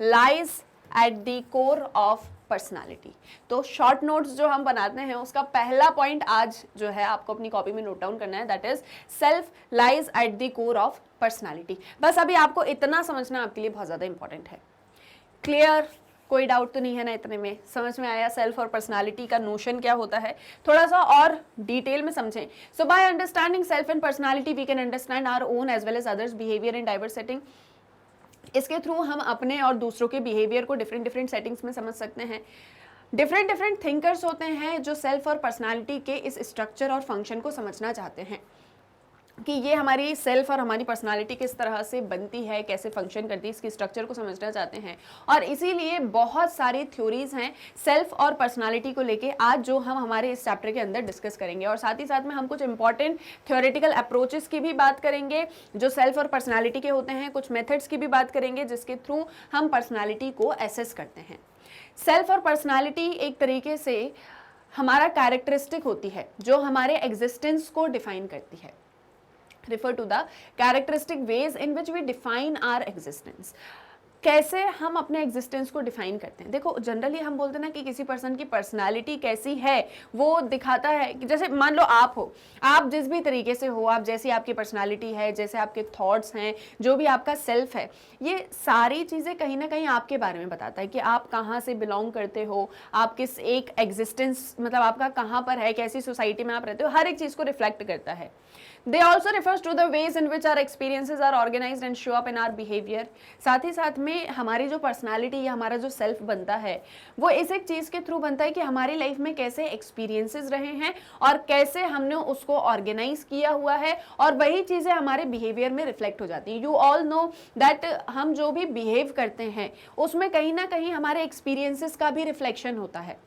lies eight the core of personality. तो शॉर्ट नोट्स जो हम बनाते हैं उसका पहला पॉइंट आज जो है आपको अपनी कॉपी में नोट डाउन करना है, that is self lies at the core of personality. बस अभी आपको इतना समझना आपके लिए बहुत ज़्यादा इंपॉर्टेंट है। क्लियर? कोई डाउट तो नहीं है ना? इतने में समझ में आया सेल्फ और पर्सनालिटी का नोशन क्या होता है? थोड़ा सा और डिटेल में समझें। So by understanding self and personality we can understand our own as well as others behaviour in diverse setting. इसके थ्रू हम अपने और दूसरों के बिहेवियर को डिफरेंट डिफरेंट सेटिंग्स में समझ सकते हैं। डिफरेंट डिफरेंट थिंकर्स होते हैं जो सेल्फ और पर्सनालिटी के इस स्ट्रक्चर और फंक्शन को समझना चाहते हैं कि ये हमारी सेल्फ और हमारी पर्सनालिटी किस तरह से बनती है, कैसे फंक्शन करती है, इसकी स्ट्रक्चर को समझना चाहते हैं। और इसीलिए बहुत सारी थ्योरीज हैं सेल्फ और पर्सनालिटी को लेके आज जो हम हमारे इस चैप्टर के अंदर डिस्कस करेंगे। और साथ ही साथ में हम कुछ इंपॉर्टेंट थ्योरेटिकल अप्रोचेस की भी बात करेंगे जो सेल्फ और पर्सनालिटी के होते हैं, कुछ मेथड्स की भी बात करेंगे जिसके थ्रू हम पर्सनालिटी को एसेस करते हैं। सेल्फ और पर्सनालिटी एक तरीके से हमारा कैरेक्टरिस्टिक होती है जो हमारे एग्जिस्टेंस को डिफाइन करती है। refer to the characteristic ways in which we define our existence। कैसे हम अपने एग्जिस्टेंस को डिफाइन करते हैं। देखो जनरली हम बोलते हैं ना कि किसी पर्सन की पर्सनालिटी कैसी है वो दिखाता है कि जैसे मान लो आप हो, आप जिस भी तरीके से हो, आप जैसी आपकी पर्सनालिटी है, जैसे आपके थॉट्स हैं, जो भी आपका सेल्फ है, ये सारी चीज़ें कहीं ना कहीं आपके बारे में बताता है कि आप कहाँ से बिलोंग करते हो, आप किस एक एग्जिस्टेंस मतलब आपका कहाँ पर है, कैसी सोसाइटी में आप रहते हो, हर एक चीज़ को रिफ्लेक्ट करता है। They also refers to the ways in which our experiences are organized and show up in our behavior। साथ ही साथ में हमारी जो पर्सनालिटी या हमारा जो सेल्फ बनता है वो इस एक चीज़ के थ्रू बनता है कि हमारी लाइफ में कैसे एक्सपीरियंसेस रहे हैं और कैसे हमने उसको ऑर्गेनाइज किया हुआ है, और वही चीज़ें हमारे बिहेवियर में रिफ्लेक्ट हो जाती हैं। यू ऑल नो दैट हम जो भी बिहेव करते हैं उसमें कहीं ना कहीं हमारे एक्सपीरियंसेस का भी रिफ्लेक्शन होता है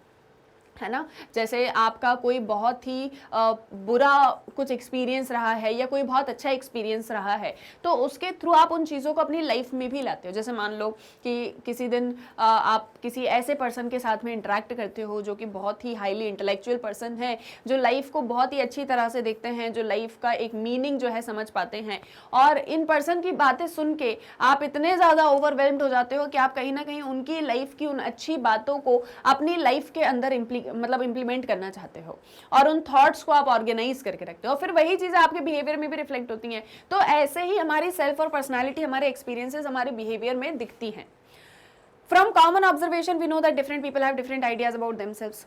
ना। जैसे आपका कोई बहुत ही बुरा कुछ एक्सपीरियंस रहा है या कोई बहुत अच्छा एक्सपीरियंस रहा है तो उसके थ्रू आप उन चीज़ों को अपनी लाइफ में भी लाते हो। जैसे मान लो कि किसी दिन आप किसी ऐसे पर्सन के साथ में इंटरेक्ट करते हो जो कि बहुत ही हाईली इंटेलेक्चुअल पर्सन है, जो लाइफ को बहुत ही अच्छी तरह से देखते हैं, जो लाइफ का एक मीनिंग जो है समझ पाते हैं, और इन पर्सन की बातें सुन के आप इतने ज़्यादा ओवरवेल्म्ड हो जाते हो कि आप कहीं ना कहीं उनकी लाइफ की उन अच्छी बातों को अपनी लाइफ के अंदर इम्प्लीमेंट करना चाहते हो और उन थॉट्स को आप ऑर्गेनाइज करके रखते हो, फिर वही चीजें आपके बिहेवियर में भी रिफ्लेक्ट होती हैं। तो ऐसे ही हमारी सेल्फ और पर्सनालिटी हमारे एक्सपीरियंसेस हमारे बिहेवियर में दिखती हैं। From common observation we know that different people have different ideas about themselves.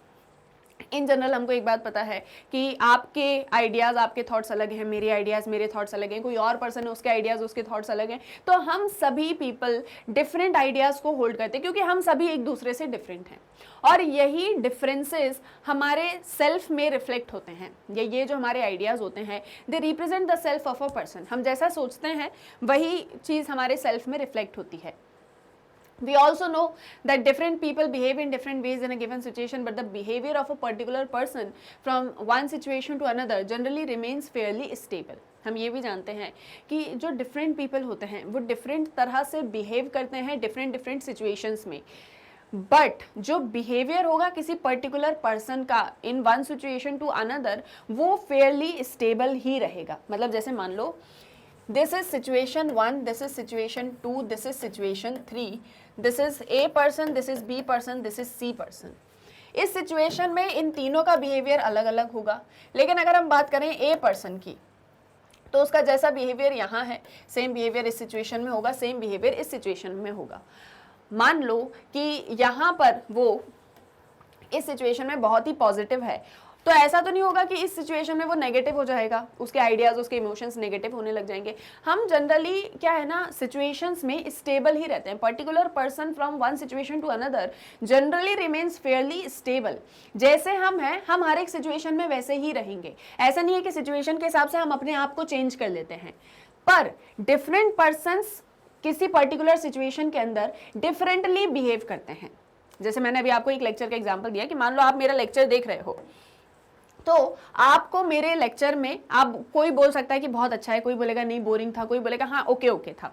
In general हमको एक बात पता है कि आपके आइडियाज़ आपके थॉट्स अलग हैं, मेरे आइडियाज़ मेरे थॉट्स अलग हैं, कोई और पर्सन है उसके आइडियाज़ उसके थॉट्स अलग हैं। तो हम सभी पीपल डिफरेंट आइडियाज़ को होल्ड करते हैं क्योंकि हम सभी एक दूसरे से डिफरेंट हैं, और यही डिफरेंसेस हमारे सेल्फ में रिफ्लेक्ट होते हैं। ये जो हमारे आइडियाज़ होते हैं they represent the self of a person. हम जैसा सोचते हैं वही चीज़ हमारे सेल्फ में रिफ्लेक्ट होती है। We also know that different people behave in different ways in a given situation, but the behavior of a particular person from one situation to another generally remains fairly stable। हम ये भी जानते हैं कि जो different people होते हैं वो different तरह से behave करते हैं different situations में, बट जो बिहेवियर होगा किसी पर्टिकुलर पर्सन का in one situation to another वो फेयरली स्टेबल ही रहेगा। मतलब जैसे मान लो this is situation 1, this is situation 2, this is situation 3, this is A person, this is B person, this is C person। इस सिचुएशन में इन तीनों का बिहेवियर अलग अलग होगा, लेकिन अगर हम बात करें A पर्सन की तो उसका जैसा बिहेवियर यहाँ है सेम बिहेवियर इस सिचुएशन में होगा, सेम बिहेवियर इस सिचुएशन में होगा। मान लो कि यहाँ पर वो इस सिचुएशन में बहुत ही पॉजिटिव है तो ऐसा तो नहीं होगा कि इस सिचुएशन में वो नेगेटिव हो जाएगा, उसके आइडियाज़ उसके इमोशंस नेगेटिव होने लग जाएंगे। हम जनरली क्या है ना सिचुएशंस में स्टेबल ही रहते हैं। Particular person from one situation to another generally remains fairly stable. जैसे हम हैं हम हर एक सिचुएशन में वैसे ही रहेंगे। ऐसा नहीं है कि सिचुएशन के हिसाब से हम अपने आप को चेंज कर लेते हैं, पर डिफरेंट पर्सन्स किसी पर्टिकुलर सिचुएशन के अंदर डिफरेंटली बिहेव करते हैं। जैसे मैंने अभी आपको एक लेक्चर का एग्जांपल दिया कि मान लो आप मेरा लेक्चर देख रहे हो तो आपको मेरे लेक्चर में आप कोई बोल सकता है कि बहुत अच्छा है, कोई बोलेगा नहीं बोरिंग था, कोई बोलेगा हाँ ओके था।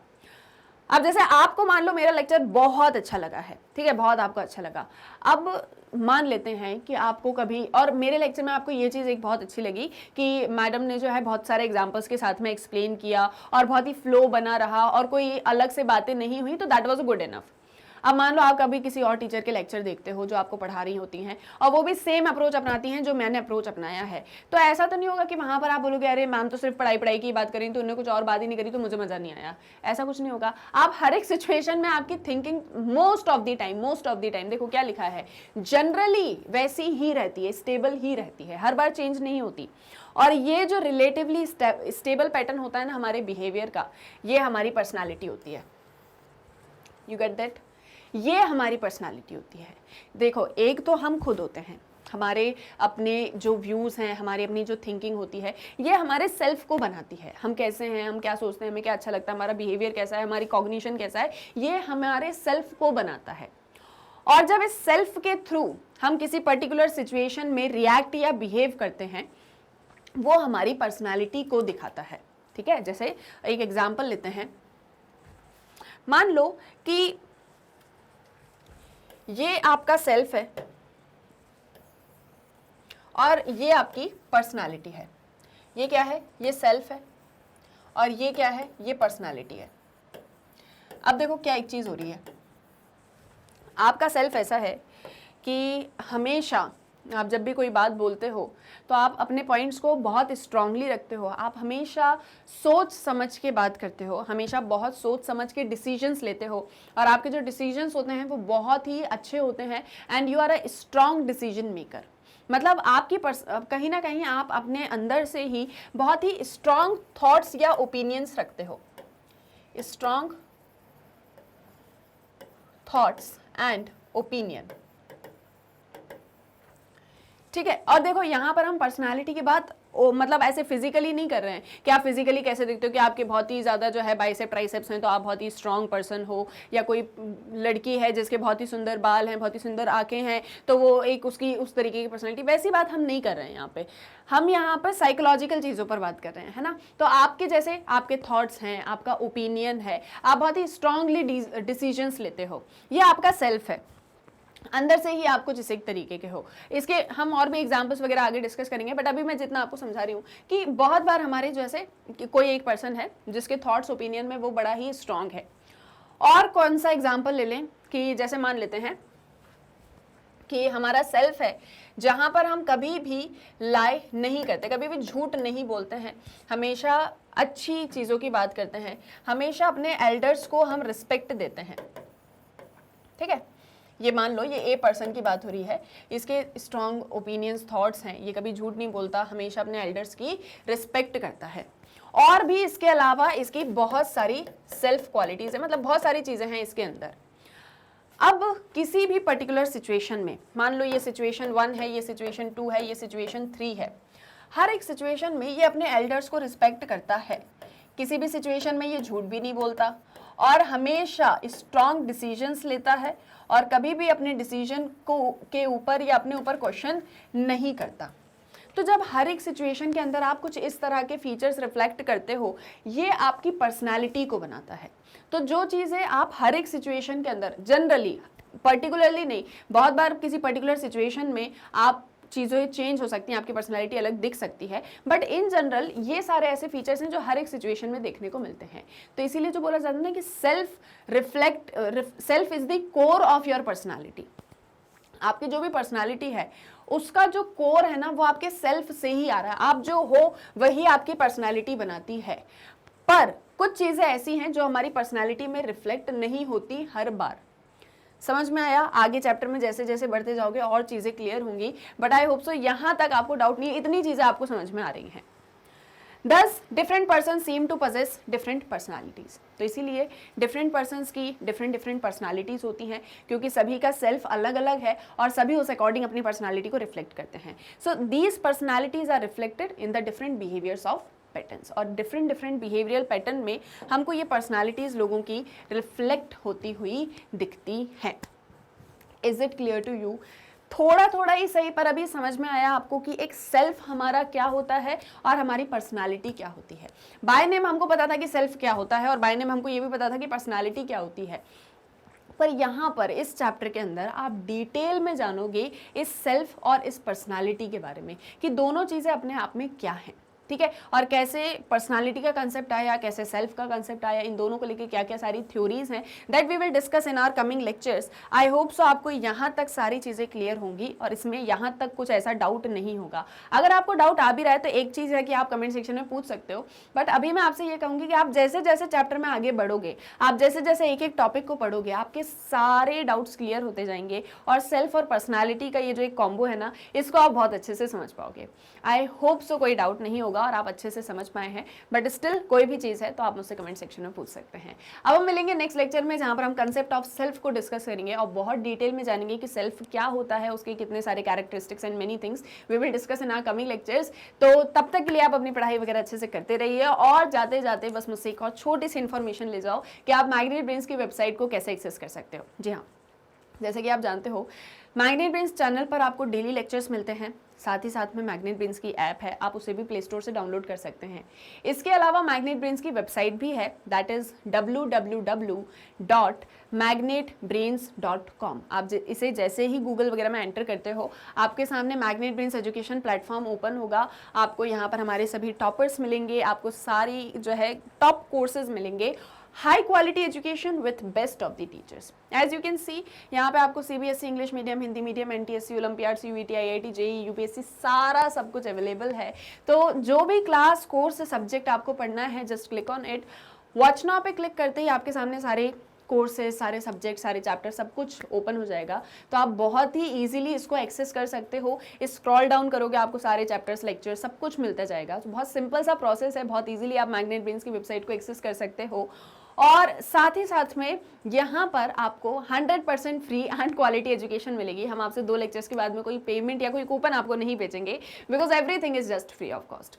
अब जैसे आपको मान लो मेरा लेक्चर बहुत अच्छा लगा है, ठीक है, बहुत आपको अच्छा लगा। अब मान लेते हैं कि आपको कभी और मेरे लेक्चर में आपको ये चीज़ एक बहुत अच्छी लगी कि मैडम ने जो है बहुत सारे एग्जांपल्स के साथ में एक्सप्लेन किया और बहुत ही फ्लो बना रहा और कोई अलग से बातें नहीं हुई, तो दैट वाज गुड इनफ। अब मान लो आप कभी किसी और टीचर के लेक्चर देखते हो जो आपको पढ़ा रही होती हैं और वो भी सेम अप्रोच अपनाती हैं जो मैंने अप्रोच अपनाया है, तो ऐसा तो नहीं होगा कि वहाँ पर आप बोलोगे अरे मैम तो सिर्फ पढ़ाई पढ़ाई की बात करी, तो उन्होंने कुछ और बात ही नहीं करी तो मुझे मज़ा नहीं आया। ऐसा कुछ नहीं होगा। आप हर एक सिचुएशन में आपकी thinking most of the time देखो क्या लिखा है, जनरली वैसी ही रहती है, स्टेबल ही रहती है, हर बार चेंज नहीं होती। और ये जो रिलेटिवली स्टेबल पैटर्न होता है ना हमारे बिहेवियर का, ये हमारी पर्सनालिटी होती है। You get that? ये हमारी पर्सनालिटी होती है। देखो, एक तो हम खुद होते हैं, हमारे अपने जो व्यूज़ हैं, हमारी अपनी जो थिंकिंग होती है, ये हमारे सेल्फ को बनाती है। हम कैसे हैं, हम क्या सोचते हैं, हमें क्या अच्छा लगता है, हमारा बिहेवियर कैसा है, हमारी कॉग्निशन कैसा है, ये हमारे सेल्फ को बनाता है। और जब इस सेल्फ के थ्रू हम किसी पर्टिकुलर सिचुएशन में रिएक्ट या बिहेव करते हैं, वो हमारी पर्सनालिटी को दिखाता है। ठीक है, जैसे एक एग्जाम्पल लेते हैं। मान लो कि ये आपका सेल्फ है और ये आपकी पर्सनालिटी है। ये क्या है? ये सेल्फ है और ये क्या है? ये पर्सनालिटी है। अब देखो क्या एक चीज़ हो रही है। आपका सेल्फ ऐसा है कि हमेशा आप जब भी कोई बात बोलते हो तो आप अपने पॉइंट्स को बहुत स्ट्रांगली रखते हो, आप हमेशा सोच समझ के बात करते हो, हमेशा बहुत सोच समझ के डिसीजंस लेते हो और आपके जो डिसीजंस होते हैं वो बहुत ही अच्छे होते हैं and you are a strong decision maker. मतलब आपकी कहीं ना कहीं आप अपने अंदर से ही बहुत ही स्ट्रांग थॉट्स या ओपिनियंस रखते हो, स्ट्रांग थॉट्स एंड ओपिनियन। ठीक है, और देखो यहाँ पर हम पर्सनालिटी की बात मतलब ऐसे फिजिकली नहीं कर रहे हैं कि आप फिजिकली कैसे दिखते हो, कि आपके बहुत ही ज़्यादा जो है बाइसेप ट्राइसेप्स हैं तो आप बहुत ही स्ट्रांग पर्सन हो, या कोई लड़की है जिसके बहुत ही सुंदर बाल हैं, बहुत ही सुंदर आंखें हैं तो वो एक उसकी उस तरीके की पर्सनालिटी। वैसी बात हम नहीं कर रहे हैं यहाँ पे। हम यहाँ पर साइकोलॉजिकल चीज़ों पर बात कर रहे हैं, है ना। तो आपके जैसे आपके थॉट्स हैं, आपका ओपिनियन है, आप बहुत ही स्ट्रांगली डिसीजंस लेते हो, ये आपका सेल्फ है। अंदर से ही आप कुछ इस एक तरीके के हो। इसके हम और भी एग्जांपल्स वगैरह आगे डिस्कस करेंगे, बट अभी मैं जितना आपको समझा रही हूँ कि बहुत बार हमारे जैसे कोई एक पर्सन है जिसके थॉट्स ओपिनियन में वो बड़ा ही स्ट्रांग है। और कौन सा एग्जांपल ले लें कि जैसे मान लेते हैं कि हमारा सेल्फ है जहाँ पर हम कभी भी लाई नहीं करते, कभी भी झूठ नहीं बोलते हैं, हमेशा अच्छी चीज़ों की बात करते हैं, हमेशा अपने एल्डर्स को हम रिस्पेक्ट देते हैं। ठीक है, ये मान लो ये ए पर्सन की बात हो रही है, इसके स्ट्रॉन्ग ओपिनियंस थॉट्स हैं, ये कभी झूठ नहीं बोलता, हमेशा अपने एल्डर्स की रिस्पेक्ट करता है। और भी इसके अलावा इसकी बहुत सारी सेल्फ क्वालिटीज़ है, मतलब बहुत सारी चीज़ें हैं इसके अंदर। अब किसी भी पर्टिकुलर सिचुएशन में, मान लो ये सिचुएशन 1 है, ये सिचुएशन 2 है, ये सिचुएशन 3 है, हर एक सिचुएशन में ये अपने एल्डर्स को रिस्पेक्ट करता है। किसी भी सिचुएशन में ये झूठ भी नहीं बोलता और हमेशा स्ट्रॉन्ग डिसीजंस लेता है और कभी भी अपने डिसीजन को के ऊपर या अपने ऊपर क्वेश्चन नहीं करता। तो जब हर एक सिचुएशन के अंदर आप कुछ इस तरह के फीचर्स रिफ्लेक्ट करते हो, ये आपकी पर्सनालिटी को बनाता है। तो जो चीज़ें आप हर एक सिचुएशन के अंदर, जनरली पर्टिकुलरली नहीं, बहुत बार किसी पर्टिकुलर सिचुएशन में आप चीज़ें चेंज हो सकती हैं, आपकी पर्सनालिटी अलग दिख सकती है, बट इन जनरल ये सारे ऐसे फीचर्स हैं जो हर एक सिचुएशन में देखने को मिलते हैं। तो इसीलिए जो बोला जाता है ना कि self is the core of your personality. आपकी जो भी पर्सनालिटी है उसका जो कोर है ना वो आपके सेल्फ से ही आ रहा है। आप जो हो वही आपकी पर्सनालिटी बनाती है। पर कुछ चीज़ें ऐसी हैं जो हमारी पर्सनालिटी में रिफ्लेक्ट नहीं होती हर बार। समझ में आया? आगे चैप्टर में जैसे जैसे बढ़ते जाओगे और चीज़ें क्लियर होंगी, बट आई होप सो यहाँ तक आपको डाउट नहीं है, इतनी चीज़ें आपको समझ में आ रही हैं। Thus, different persons seem to possess different personalities. तो इसीलिए डिफरेंट पर्सन्स की डिफरेंट पर्सनालिटीज़ होती हैं, क्योंकि सभी का सेल्फ अलग अलग है और सभी उस अकॉर्डिंग अपनी पर्सनालिटी को रिफ्लेक्ट करते हैं। So these personalities are reflected in the different behaviours of patterns, और डिफरेंट बिहेवियरल पैटर्न में हमको ये पर्सनालिटीज़ लोगों की रिफ्लेक्ट होती हुई दिखती हैं। Is it clear to you? थोड़ा थोड़ा ही सही, पर अभी समझ में आया आपको कि एक सेल्फ हमारा क्या होता है और हमारी पर्सनालिटी क्या होती है। बाय नेम हमको पता था कि सेल्फ क्या होता है और बाय नेम हमको ये भी पता था कि पर्सनालिटी क्या होती है, पर यहाँ पर इस चैप्टर के अंदर आप डिटेल में जानोगे इस सेल्फ और इस पर्सनालिटी के बारे में कि दोनों चीज़ें अपने आप में क्या हैं। ठीक है, और कैसे पर्सनालिटी का कंसेप्ट आया, कैसे सेल्फ का कंसेप्ट आया, इन दोनों को लेके क्या क्या सारी थ्योरीज हैं, that we will discuss in our coming lectures. I hope so आपको यहाँ तक सारी चीज़ें क्लियर होंगी और इसमें यहाँ तक कुछ ऐसा डाउट नहीं होगा। अगर आपको डाउट आ भी रहा है तो एक चीज़ है कि आप कमेंट सेक्शन में पूछ सकते हो, बट अभी मैं आपसे ये कहूँगी कि आप जैसे जैसे चैप्टर में आगे बढ़ोगे, आप जैसे जैसे एक एक टॉपिक को पढ़ोगे, आपके सारे डाउट्स क्लियर होते जाएंगे और सेल्फ और पर्सनालिटी का ये जो एक कॉम्बो है ना, इसको आप बहुत अच्छे से समझ पाओगे। आई होप सो कोई डाउट नहीं होगा और आप अच्छे से समझ पाए हैं, बट स्टिल कोई भी चीज़ है तो आप मुझसे कमेंट सेक्शन में पूछ सकते हैं। अब हम मिलेंगे नेक्स्ट लेक्चर में, जहाँ पर हम कंसेप्ट ऑफ सेल्फ को डिस्कस करेंगे और बहुत डिटेल में जानेंगे कि सेल्फ क्या होता है, उसके कितने सारे characteristics and many things we will discuss in our coming lectures. तो तब तक के लिए आप अपनी पढ़ाई वगैरह अच्छे से करते रहिए और जाते जाते बस मुझसे एक और छोटी सी इन्फॉर्मेशन ले जाओ कि आप मैग्नेट ब्रेन्स की वेबसाइट को कैसे एक्सेस कर सकते हो। जी हाँ, जैसे कि आप जानते हो मैग्नेट ब्रेन्स चैनल पर आपको डेली लेक्चर्स मिलते हैं, साथ ही साथ में मैग्नेट ब्रेन्स की ऐप है, आप उसे भी प्ले स्टोर से डाउनलोड कर सकते हैं। इसके अलावा मैग्नेट ब्रेन्स की वेबसाइट भी है, दैट इज़ www.magnetbrains.com। आप इसे जैसे ही गूगल वगैरह में एंटर करते हो, आपके सामने magnet brains education platform open होगा। आपको यहाँ पर हमारे सभी टॉपर्स मिलेंगे, आपको सारी जो है टॉप कोर्सेज मिलेंगे, high quality education with best of the teachers. As you can see यहाँ पे आपको CBSE English medium, Hindi medium, NTSC, olympiad, CUET, IIT, JEE, UPSC, सारा सब कुछ अवेलेबल है। तो जो भी क्लास, कोर्स, सब्जेक्ट आपको पढ़ना है, just click on it. Watch now पे क्लिक करते ही आपके सामने सारे कोर्सेज, सारे सब्जेक्ट, सारे चैप्टर, सब कुछ ओपन हो जाएगा। तो आप बहुत ही इजीली इसको एक्सेस कर सकते हो। स्क्रॉल डाउन करोगे, आपको सारे चैप्टर्स, लेक्चर सब कुछ मिलता जाएगा। तो बहुत सिंपल सा प्रोसेस है, बहुत इजीली आप मैग्नेट ब्रेन्स की वेबसाइट को एक्सेस कर सकते हो। और साथ ही साथ में यहाँ पर आपको 100% फ्री एंड क्वालिटी एजुकेशन मिलेगी। हम आपसे 2 लेक्चर्स के बाद में कोई पेमेंट या कोई कूपन आपको नहीं भेजेंगे, because everything is just free of cost.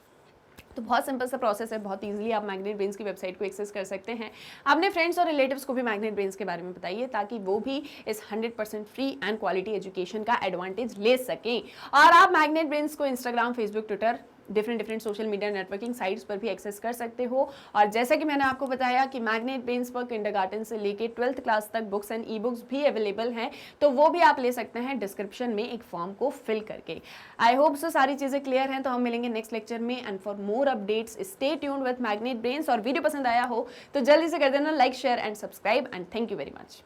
तो बहुत सिंपल सा प्रोसेस है, बहुत इजीली आप मैग्नेट ब्रेन्स की वेबसाइट को एक्सेस कर सकते हैं। अपने फ्रेंड्स और रिलेटिव्स को भी मैग्नेट ब्रेन्स के बारे में बताइए, ताकि वो भी इस 100% फ्री एंड क्वालिटी एजुकेशन का एडवांटेज ले सकें। और आप मैग्नेट ब्रेन्स को Instagram, Facebook, Twitter, different social media networking sites पर भी एक्सेस कर सकते हो। और जैसा कि मैंने आपको बताया कि मैग्नेट ब्रेन्स पर किंडरगार्टन से लेके 12th क्लास तक बुक्स एंड ई बुक्स भी अवेलेबल हैं, तो वो भी आप ले सकते हैं डिस्क्रिप्शन में एक फॉर्म को फिल करके। आई होप सो सारी चीज़ें क्लियर हैं। तो हम मिलेंगे नेक्स्ट लेक्चर में, and for more updates stay tuned with magnet brains. और वीडियो पसंद आया हो तो जल्दी से कर देना like, share and subscribe, and thank you very much.